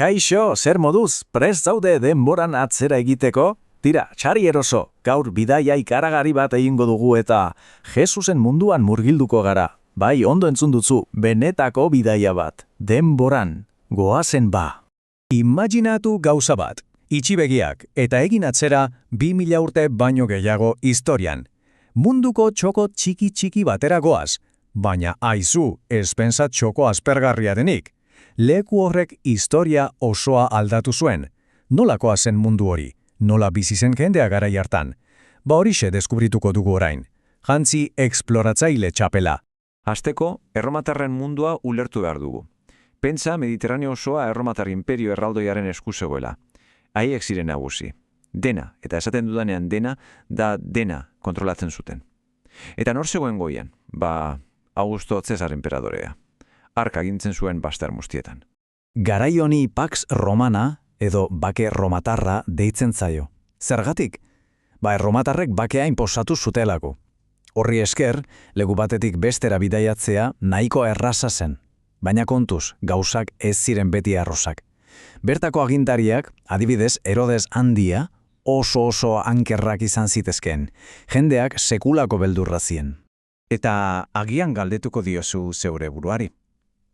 Kaixo, zer moduz, prest zaude denboran atzera egiteko? Tira, txari eroso, gaur bidaia ikaragarri bat egingo dugu eta Jesusen munduan murgilduko gara. Bai, ondo entzun duzu, benetako bidaia bat. Denboran, goazen ba. Imaginatu gauza bat, itxi begiak eta egin atzera 2000 urte baino gehiago historian. Munduko txoko txiki batera goaz, baina aizu ez pentsa txoko aspergarria denik. Leku horrek historia osoa aldatu zuen. Nolakoa zen mundu hori? Nola bizi zen jendea garai hartan? Ba horixe deskubrituko dugu orain. Jantzi esploratzaile txapela. Hasteko, erromatarren mundua ulertu behar dugu. Pentsa Mediterraneo osoa erromatar imperio erraldoiaren esku zegoela. Haiek ziren nagusi. Dena, eta esaten dudanean dena, da dena kontrolatzen zuten. Eta nor zegoen goian? Ba, Augusto Cesar enperadorea. Ark agintzen zuen bastar mustietan. Garai honi Pax Romana edo bake romatarra deitzen zaio. Zergatik? Ba, erromatarrek bakea inposatu zutelako. Horri esker, leku batetik bestera bidaiatzea nahiko erraza zen. Baina kontuz, gauzak ez ziren beti arrosak. Bertako agintariak, adibidez Herodes Handia, oso ankerrak izan zitezken. Jendeak sekulako beldurra zien. Eta agian galdetuko diozu zeure buruari.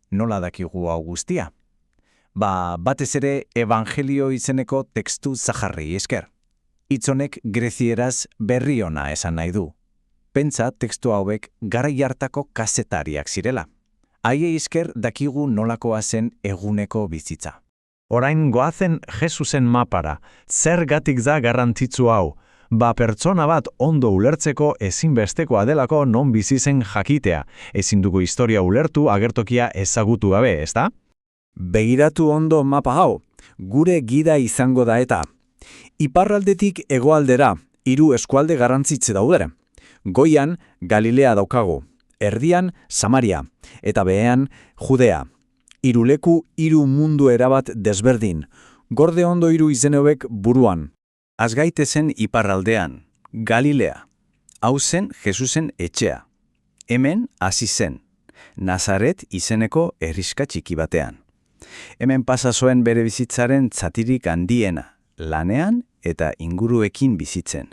Nola dakigu hau guztia? Ba, batez ere Evangelio izeneko tekstu zaharrei esker. Hitz honek grezieraz berri ona esan nahi du. Pentsa tekstu hauek garai hartako kazetariak zirela. Haiei esker dakigu nolakoa zen eguneko bizitza. Orain goazen Jesusen mapara, zergatik da garrantzitsu hau? Ba pertsona bat ondo ulertzeko ezinbestekoa delako non bizi zen jakitea. Ezin dugu historia ulertu agertokia ezagutu gabe, ezta? Begiratu ondo mapa hau, gure gida izango da eta. Iparraldetik hegoaldera, 3 eskualde garrantzitze daudere. Goian Galilea daukagu, erdian Samaria, eta behean Judea. 3 leku, 3 mundu erabat desberdin. Gorde ondo 3 izeneuek buruan. Azgaitezen iparraldean, Galilea. Hau zen Jesusen etxea. Hemen hasi zen, Nazaret izeneko herriska txiki batean. Hemen pasa zuen bere bizitzaren zatirik handiena, lanean eta inguruekin bizitzen.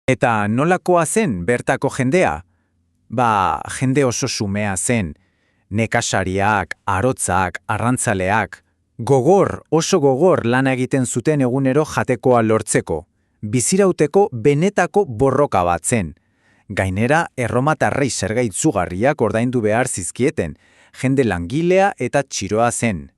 Eta nolakoa zen bertako jendea? Ba, jende oso xumea zen. Nekasariak, arotzak, arrantzaleak. Oso gogor lana egiten zuten egunero jatekoa lortzeko. Bizirauteko benetako borroka bat zen. Gainera, erromatarrei zerga itzugarriak ordaindu behar zizkieten, jende langilea eta txiroa zen.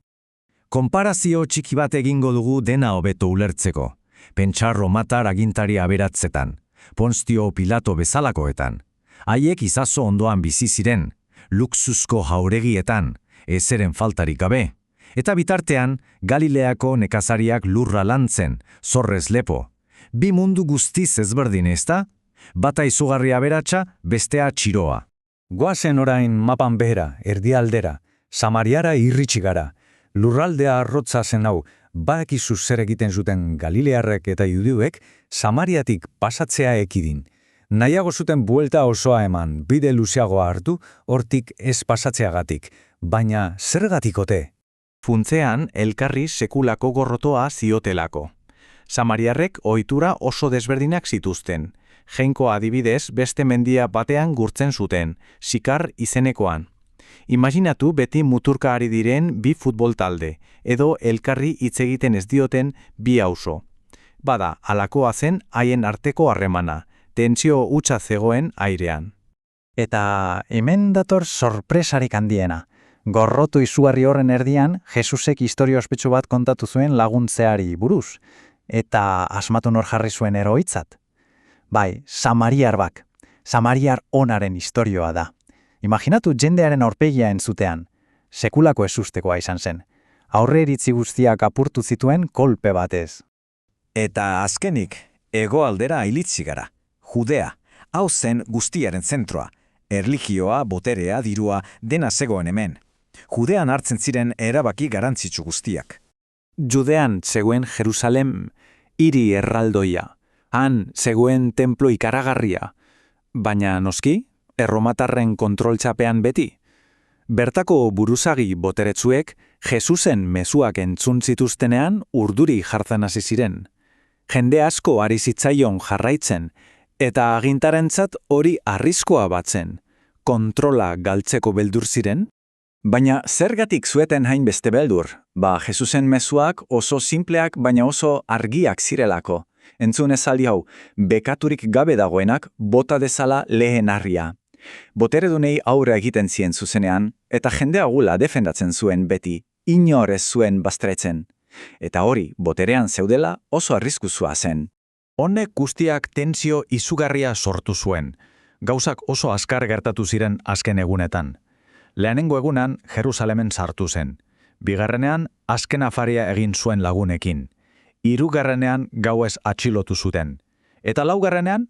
Konparazio txiki bat egingo dugu dena hobeto ulertzeko. Pentsa romatar agintari aberatzetan, Ponzio Pilato bezalakoetan. Haiek izazo ondoan bizi ziren, luxuzko jauregietan, ezeren faltarik gabe. Eta bitartean, Galileako nekazariak lurra lantzen, zorrez lepo. 2 mundu guztiz ezberdin, ezta? Bata izugarria aberatsa, bestea txiroa. Goazen orain mapan behera, erdialdera, Samariara irritsi gara. Lurraldea arrotza zen hau, badakizu zer egiten zuten Galilearrek eta juduek, Samariatik pasatzea ekidin. Nahiago zuten buelta osoa eman, bide luzeagoa hartu, hortik ez pasatzeagatik, baina zergatikote? Funtzean, elkarri sekulako gorrotoa ziotelako. Samariarrek ohitura oso desberdinak zituzten. Jainko adibidez beste mendia batean gurtzen zuten, Sikar izenekoan. Imaginatu beti muturka ari diren 2 futbol talde, edo elkarri hitz egiten ez dioten 2 auzo. Bada, halakoa zen haien arteko harremana, tentsio hutsa zegoen airean. Eta hemen dator sorpresarik handiena. Gorrotu izugarri horren erdian, Jesusek historia ospetsu bat kontatu zuen laguntzeari buruz, eta asmatu nor jarri zuen eroitzat. Bai, Samariar bak. Samariar onaren istorioa da. Imaginatu jendearen aurpegia entzutean. Sekulako ezustekoa izan zen. Aurre iritzi guztiak apurtu zituen kolpe batez. Eta azkenik, hegoaldera ailitzi gara. Judea, hau zen guztiaren zentroa. Erlijioa, boterea, dirua, dena zegoen hemen. Judean hartzen ziren erabaki garrantzitsu guztiak. Judean zegoen Jerusalem, hiri erraldoia. Han zegoen templo ikaragarria. Baina noski, erromatarren kontroltxapean beti. Bertako buruzagi boteretsuek Jesusen mezuak entzun zituztenean urduri jartzen hasi ziren. Jende asko ari zitzaion jarraitzen, eta agintarentzat hori arriskoa batzen. Kontrola galtzeko beldur ziren? Baina zergatik zueten hainbeste beldur? Jesusen mezuak oso simpleak baina oso argiak zirelako. Entzun esaldi hau, bekaturik gabe dagoenak bota dezala lehen harria. Boteredunei aurre egiten zien zuzenean, eta jendea gula defendatzen zuen beti, inor ez zuen baztretzen. Eta hori, boterean zeudela oso arriskuzua zen. Honek guztiak tentsio izugarria sortu zuen. Gauzak oso azkar gertatu ziren azken egunetan. Lehenengo egunan Jerusalemen sartu zen. Bigarrenean azken afaria egin zuen lagunekin. Hirugarrenean gauez atxilotu zuten. Eta laugarrenean,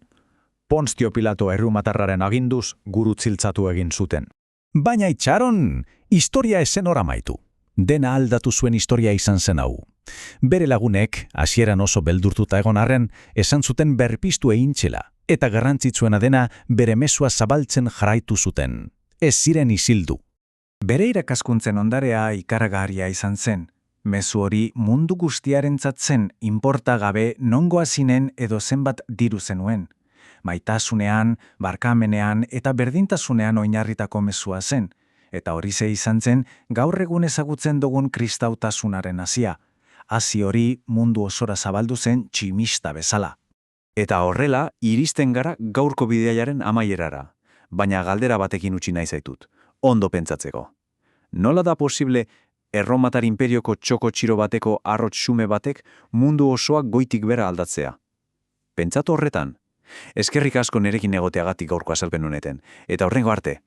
Ponstio Pilato erromatarraren aginduz gurutziltzatu egin zuten. Baina itxaron, historia esen oramaitu. Dena aldatu zuen historia izan zen hau. Bere lagunek, hasieran oso beldurtuta egon arren, esan zuten berpiztu egintxela, eta garrantzitsuena dena bere mezua zabaltzen jarraitu zuten. Ez ziren isildu. Bere irakaskuntzen ondarea ikaragarria izan zen. Mezu hori mundu guztiarentzat zen inporta gabe nongoa zinen edo zenbat diru zenuen. Maitasunean, barkamenean eta berdintasunean oinarritako mezua zen, eta horixe izan zen gaur egun ezagutzen dugun kristautasunaren hasia. Hasi hori mundu osora zabaldu zen tximista bezala. Eta horrela, iristen gara gaurko bideaiaren amaierara. Baina galdera batekin utzi nahi zaitut. Ondo pentsatzeko. Nola da posible Erromatar imperioko txoko txiro bateko arrotz xume batek mundu osoak goitik bera aldatzea? Pentsatu horretan. Eskerrik asko nerekin egoteagatik gaurko azalpen honeten, eta horrengo arte.